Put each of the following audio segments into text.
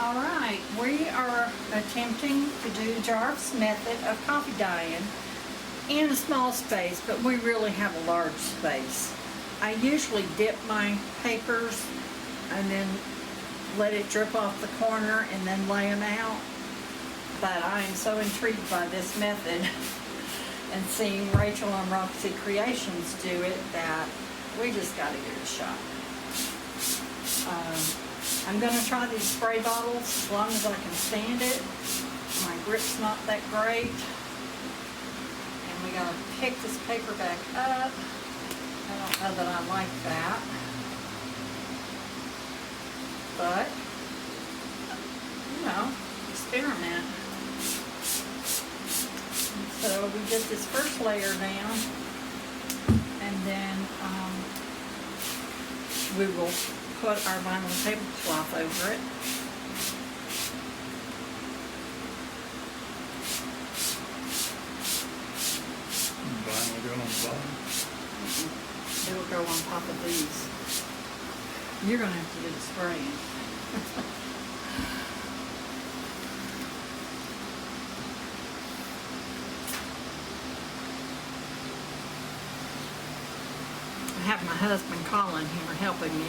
All right, we are attempting to do Jarf's method of coffee dyeing in a small space, but we really have a large space. I usually dip my papers and then let it drip off the corner and then lay them out. But I am so intrigued by this method and seeing Rachel and Roxy Creations do it that we just got to give it a shot. I'm going to try these spray bottles as long as I can stand it. My grip's not that great. And we got to pick this paper back up. I don't know that I like that. But, you know, experiment. So we get this first layer down, and then we will put our vinyl tablecloth over it. Vinyl go on the bottom? It'll go on top of these. You're going to have to do the spraying. I have my husband Colin here helping me.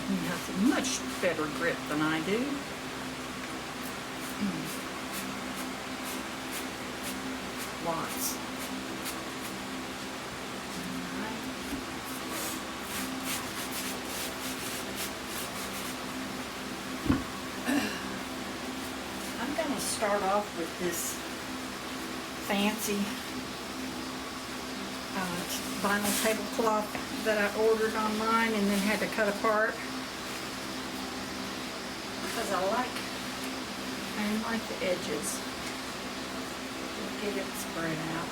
He has a much better grip than I do. Lots. I'm going to start off with this fancy vinyl tablecloth that I ordered online and then had to cut apart because I like the edges. Get it spread out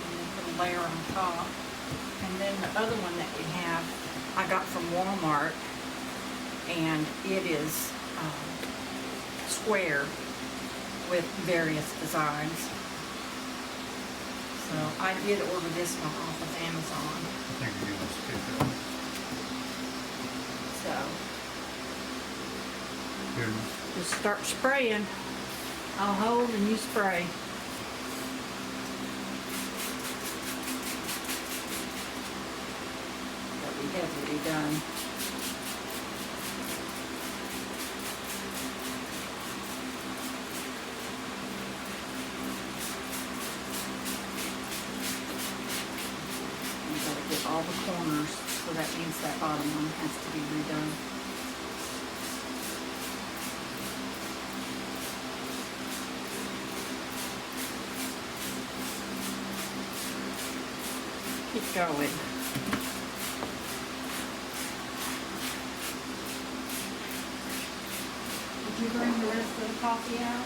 and then put a layer on top. And then the other one that we have I got from Walmart, and it is square with various designs. So I did order this one off of Amazon. I think you're going to skip it. So Here. just start spraying. I'll hold and you spray. But we have to be done. All the corners, so that means that bottom one has to be redone. Keep going. Did you bring the rest of the coffee out?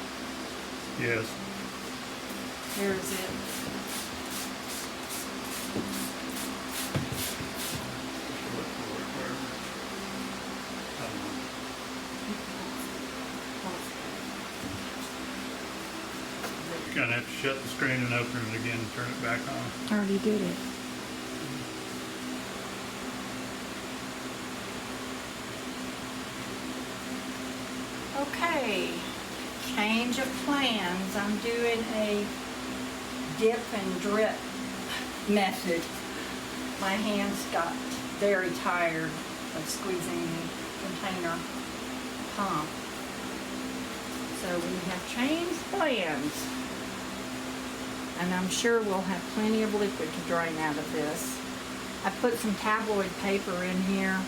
Yes. Here is it. You're going to have to shut the screen and open it again and turn it back on. I already did it. Okay, change of plans. I'm doing a dip and drip method. My hands got very tired of squeezing the container pump. So we have changed plans. And I'm sure we'll have plenty of liquid to drain out of this. I put some tabloid paper in here.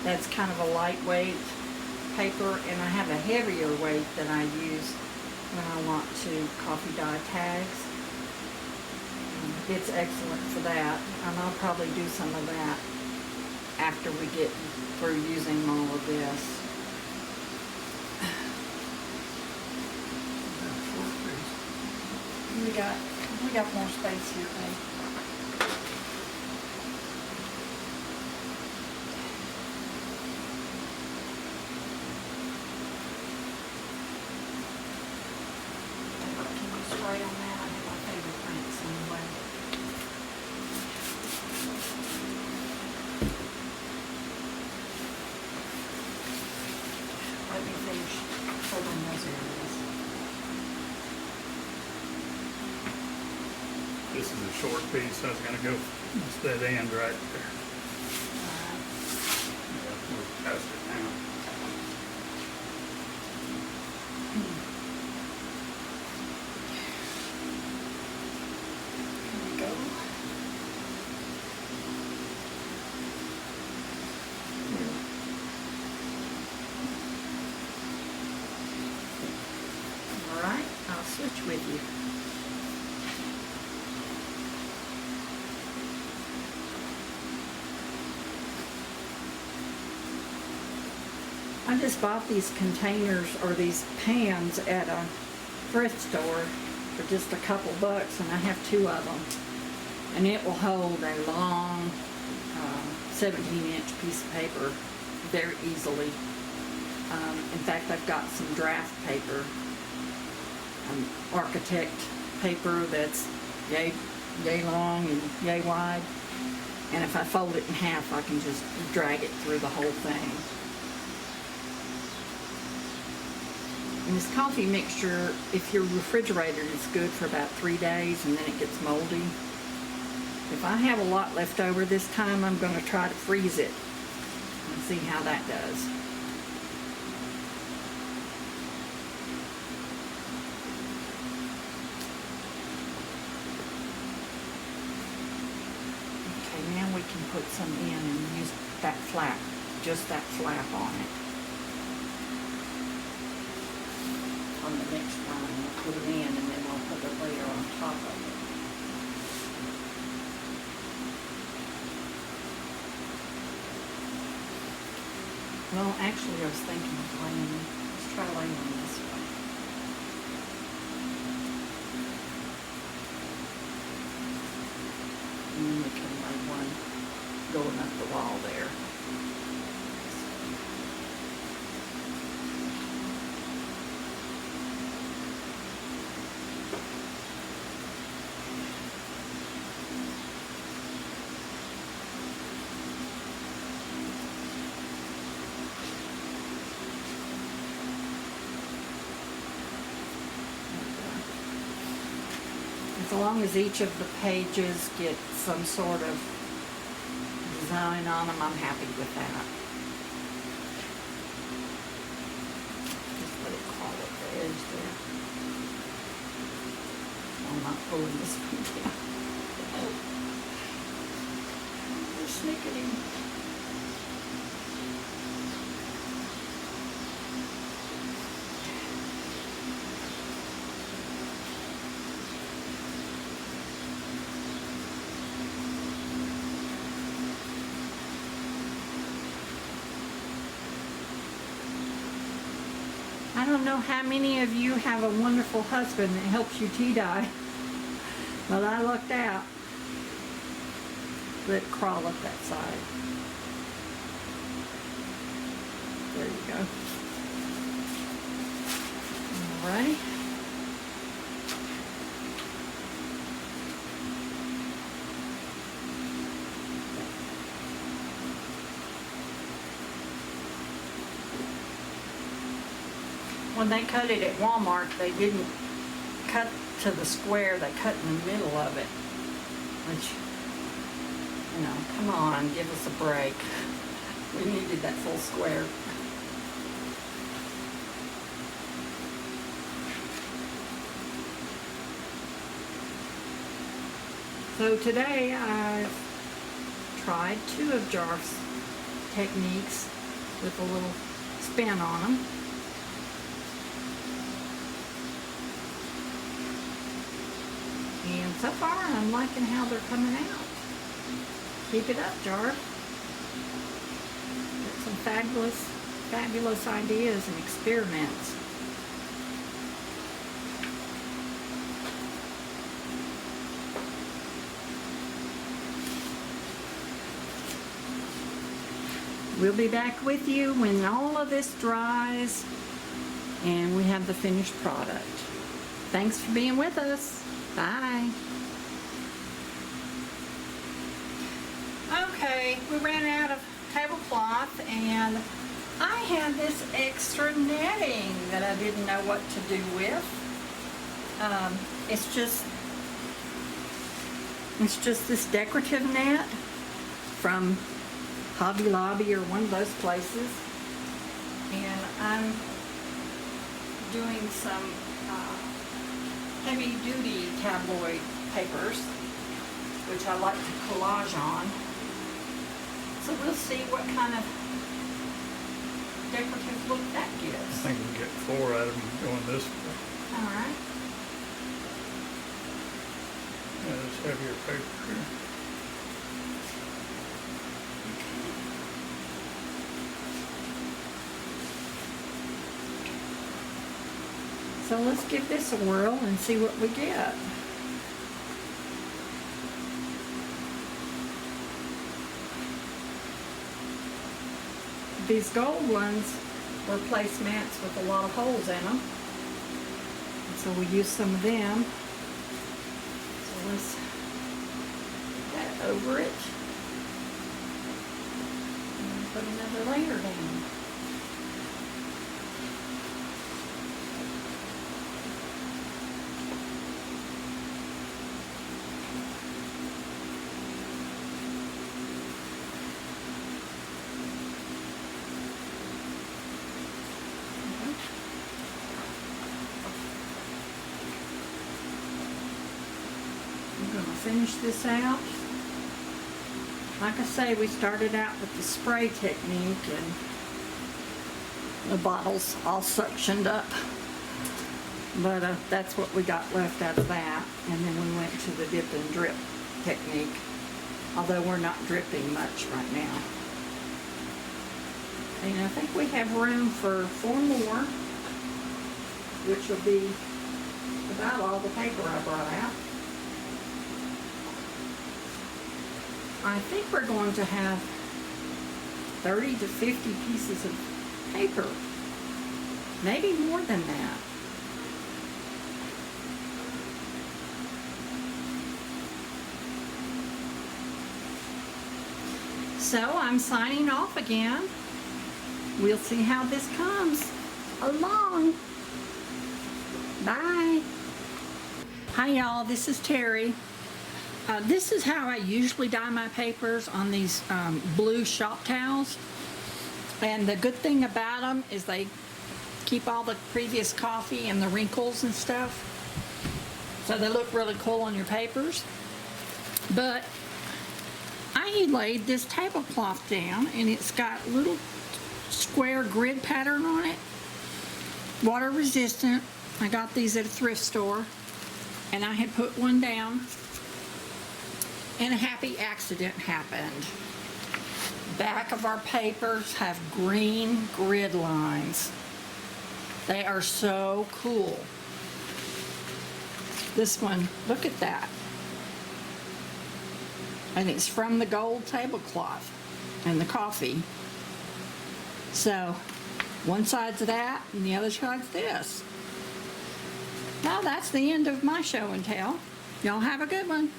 That's kind of a lightweight paper, and I have a heavier weight that I use when I want to coffee dye tags. It's excellent for that, and I'll probably do some of that after we get through using all of this. We got more space here, babe. Can you spray on that? I have my favorite prints anyway. Let me finish filling those areas. This is a short piece, so it's gonna go just that end right there. Yeah, we'll test it now. There we go. All right, I'll switch with you. I just bought these containers or these pans at a thrift store for just a couple bucks, and I have 2 of them. And it will hold a long 17-inch piece of paper very easily. In fact, I've got some draft paper, architect paper that's yay long and yay wide. And if I fold it in half, I can just drag it through the whole thing. And this coffee mixture, if your refrigerator is good for about 3 days and then it gets moldy. If I have a lot left over this time, I'm going to try to freeze it and see how that does. Okay, now we can put some in and use that flap, just that flap on it. On the next one, we'll put it in and then we'll put a layer on top of it. Well, actually, I was thinking of laying, let's try laying on this one. And then we can lay one going up the wall there. As long as each of the pages get some sort of design on them, I'm happy with that. Just let it crawl at the edge there. I'm not pulling this one down. Persnickety. I don't know how many of you have a wonderful husband that helps you tea dye, but I lucked out. Let it crawl up that side. There you go. All right. When they cut it at Walmart, they didn't cut to the square, they cut in the middle of it. Which, you know, come on, give us a break. We needed that full square. So today I've tried 2 of Jarf's techniques with a little spin on them. And so far, I'm liking how they're coming out. Keep it up, Jarf. Got some fabulous ideas and experiments. We'll be back with you when all of this dries and we have the finished product. Thanks for being with us. Bye. Okay, we ran out of tablecloth and I had this extra netting that I didn't know what to do with. It's just this decorative net from Hobby Lobby or one of those places. And I'm doing some heavy-duty tabloid papers, which I like to collage on. So we'll see what kind of decorative look that I gives. think we can get 4 out of them going this way. All right. Yeah, this heavier paper here. So let's give this a whirl and see what we get. These gold ones were placemats with a lot of holes in them. And so we use some of them. So let's put that over it. And put another layer down. I'm going to finish this out. Like I say, we started out with the spray technique and the bottle's all suctioned up. But that's what we got left out of that. And then we went to the dip and drip technique. Although we're not dripping much right now. And I think we have room for 4 more, which will be about all the paper I brought out. I think we're going to have 30 to 50 pieces of paper. Maybe more than that. So I'm signing off again. We'll see how this comes along. Bye. Hi y'all, this is Terry. This is how I usually dye my papers on these blue shop towels. And the good thing about them is they keep all the previous coffee and the wrinkles and stuff. So they look really cool on your papers. But I laid this tablecloth down and it's got a little square grid pattern on it. Water resistant. I got these at a thrift store and I had put one down and a happy accident happened. Back of our papers have green grid lines. They are so cool. This one, look at that. And it's from the gold tablecloth and the coffee. So one side's that and the other side's this. Well, that's the end of my show and tell. Y'all have a good one.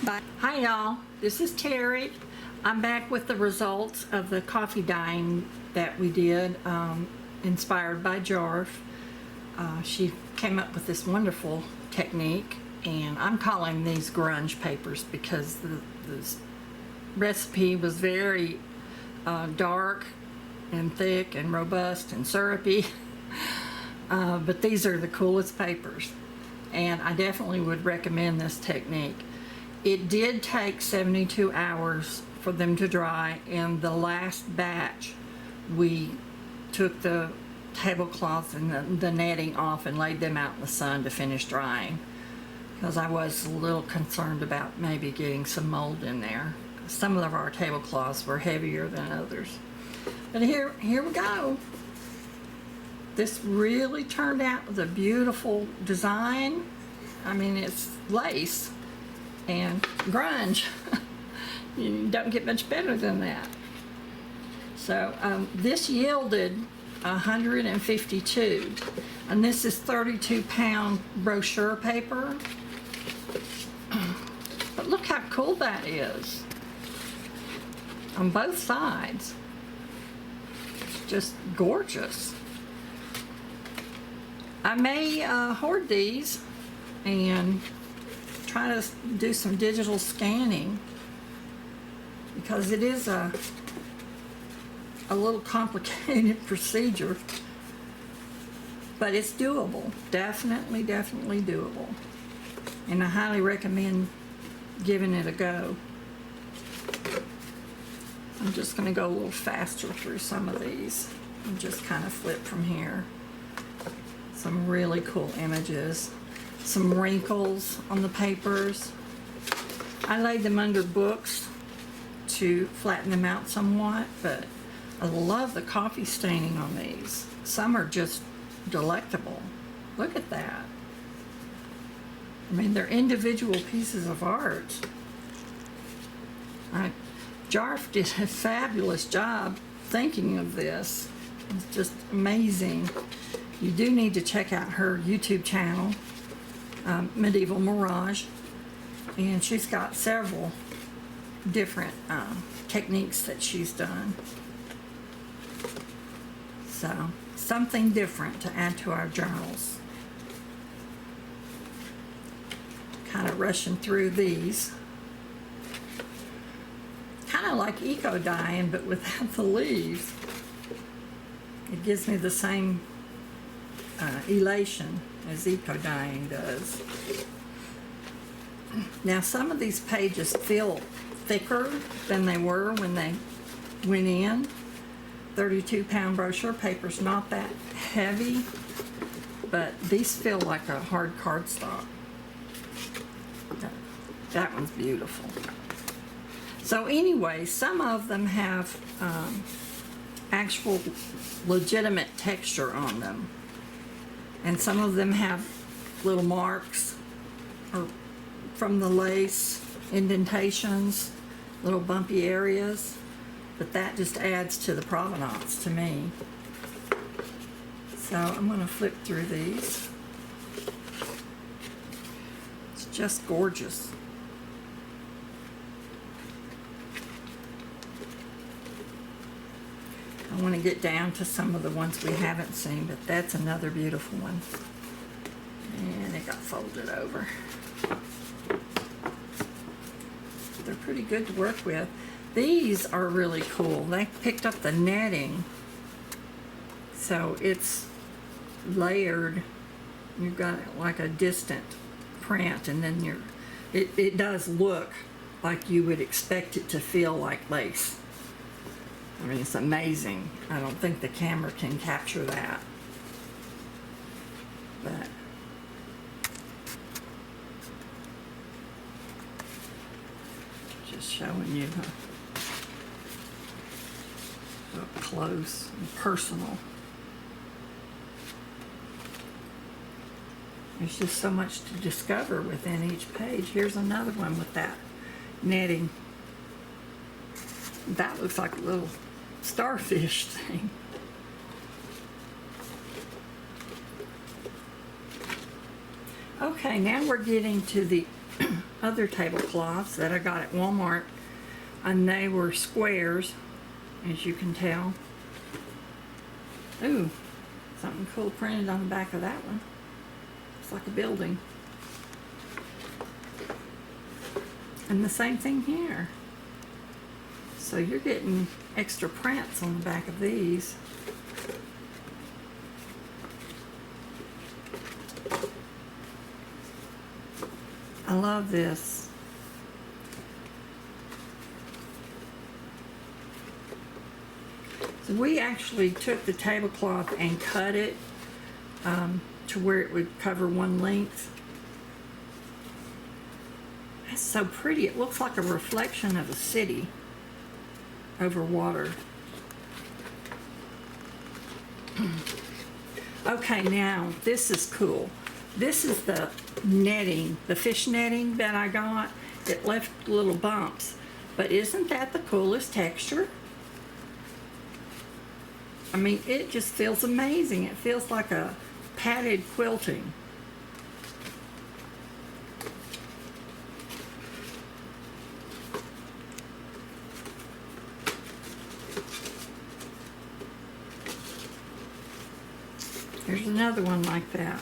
Bye. Hi y'all, this is Terry. I'm back with the results of the coffee dyeing that we did, inspired by Jarf. She came up with this wonderful technique, and I'm calling these grunge papers because the recipe was very dark and thick and robust and syrupy. But these are the coolest papers, and I definitely would recommend this technique. It did take 72 hours for them to dry, and the last batch we took the tablecloths and the netting off and laid them out in the sun to finish drying, because I was a little concerned about maybe getting some mold in there. Some of our tablecloths were heavier than others. But here we go. This really turned out with a beautiful design. I mean, it's lace and grunge. You don't get much better than that. So this yielded 152, and this is 32-pound brochure paper. But look how cool that is on both sides. just gorgeous. I may hoard these and try to do some digital scanning, because it is a little complicated procedure, but it's doable. Definitely doable. And I highly recommend giving it a go. I'm just going to go a little faster through some of these and just kind of flip from here. Some really cool images. Some wrinkles on the papers. I laid them under books to flatten them out somewhat, but I love the coffee staining on these. Some are just delectable. Look at that. I mean, they're individual pieces of art. Jarf did a fabulous job thinking of this. It's just amazing. You do need to check out her YouTube channel, Medieval Mirage, and she's got several different techniques that she's done. So, something different to add to our journals. Kind of rushing through these. Kind of like eco dyeing, but without the leaves. It gives me the same elation as eco dyeing does. Now, some of these pages feel thicker than they were when they went in. 32-pound brochure paper's not that heavy, but these feel like a hard cardstock. That one's beautiful. So anyway, some of them have actual legitimate texture on them, and some of them have little marks or from the lace, indentations, little bumpy areas, but that just adds to the provenance to me. So I'm going to flip through these. It's just gorgeous. I want to get down to some of the ones we haven't seen, but that's another beautiful one. And it got folded over. They're pretty good to work with. These are really cool. They picked up the netting, so it's layered. You've got like a distant print, and then it does look like you would expect it to feel like lace. I mean, it's amazing. I don't think the camera can capture that. But just showing you up close and personal. There's just so much to discover within each page. Here's another one with that netting. That looks like a little starfish thing. Okay, now we're getting to the other tablecloths that I got at Walmart, and they were squares, as you can tell. Ooh, something cool printed on the back of that one. It's like a building. And the same thing here. So you're getting extra prints on the back of these. I love this. So we actually took the tablecloth and cut it to where it would cover one length. That's so pretty. It looks like a reflection of a city over water. Okay, now this is cool. This is the netting, the fish netting that I got. It left little bumps, but isn't that the coolest texture? I mean, it just feels amazing. It feels like a padded quilting. Here's another one like that.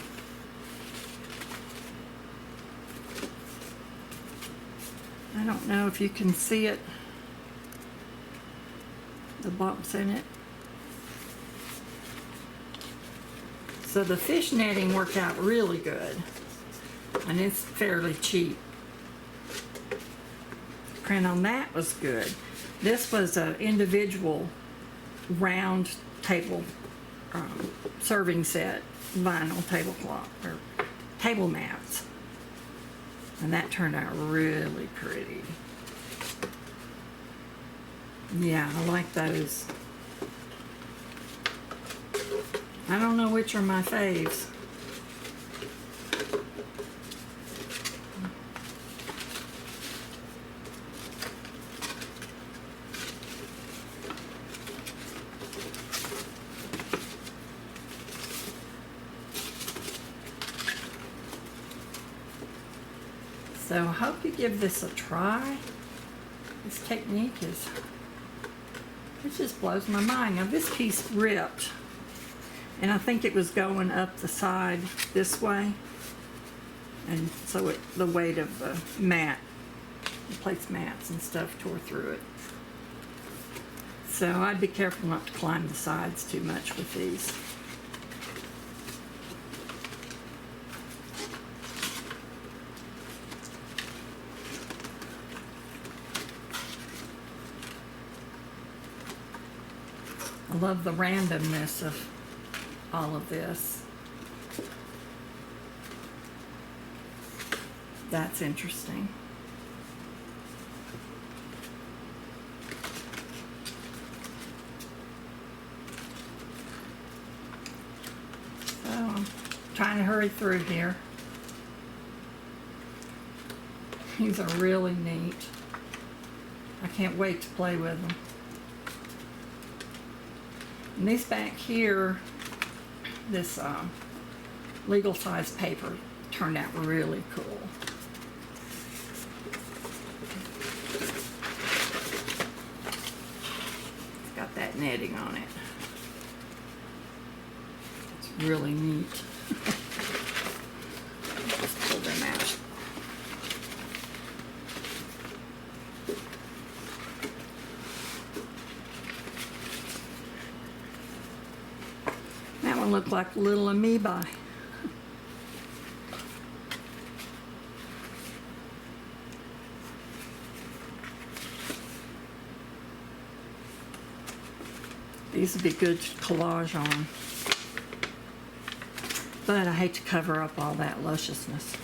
I don't know if you can see it, the bumps in it. So the fish netting worked out really good, and it's fairly cheap. The print on that was good. This was an individual round table serving set vinyl tablecloth or table mats, and that turned out really pretty. Yeah, I like those. I don't know which are my faves. So I hope you give this a try. This technique is, it just blows my mind. Now this piece ripped, and I think it was going up the side this way, and so the weight of the mat, the placemats and stuff, tore through it. So I'd be careful not to climb the sides too much with these. I love the randomness of all of this. That's interesting. So I'm trying to hurry through here. These are really neat. I can't wait to play with them. And these back here, this legal size paper turned out really cool. It's got that netting on it. It's really neat. Just pull them out. That one looked like a little amoeba. These would be good to collage on. But I hate to cover up all that lusciousness.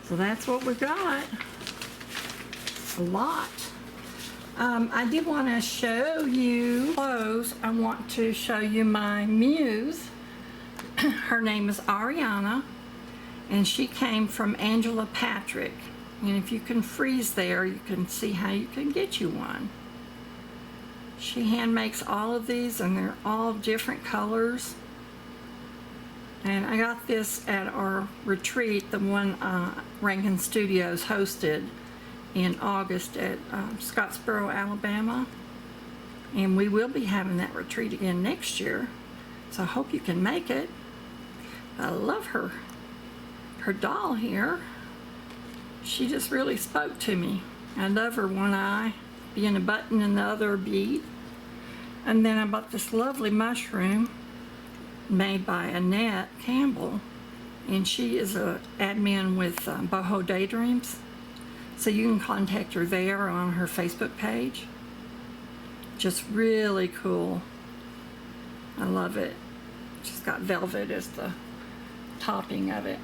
So that's what we got. A lot. I did want to show you clothes. I want to show you my muse. Her name is Ariana, and she came from Angela Patrick. And if you can freeze there, you can see how you can get you one. She hand makes all of these, and they're all different colors. And I got this at our retreat, the one Rankin Studios hosted in August at Scottsboro, Alabama. And we will be having that retreat again next year. So I hope you can make it. I love her. Her doll here, she just really spoke to me. I love her one eye being a button and the other a bead. And then I bought this lovely mushroom made by Annette, Campbell, and she is an admin with Boho Daydreams, so you can contact her there on her Facebook page. Just really cool. I love it. She's got velvet as the topping of it.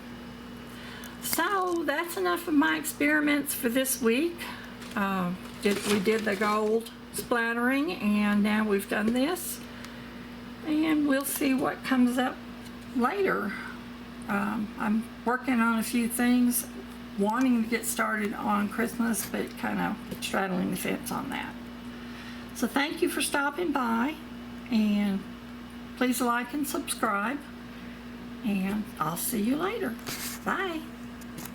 So that's enough of my experiments for this week. We did the gold splattering, and now we've done this. And we'll see what comes up later. I'm working on a few things, wanting to get started on Christmas, but kind of straddling the fence on that. So thank you for stopping by, and please like and subscribe, and I'll see you later. Bye.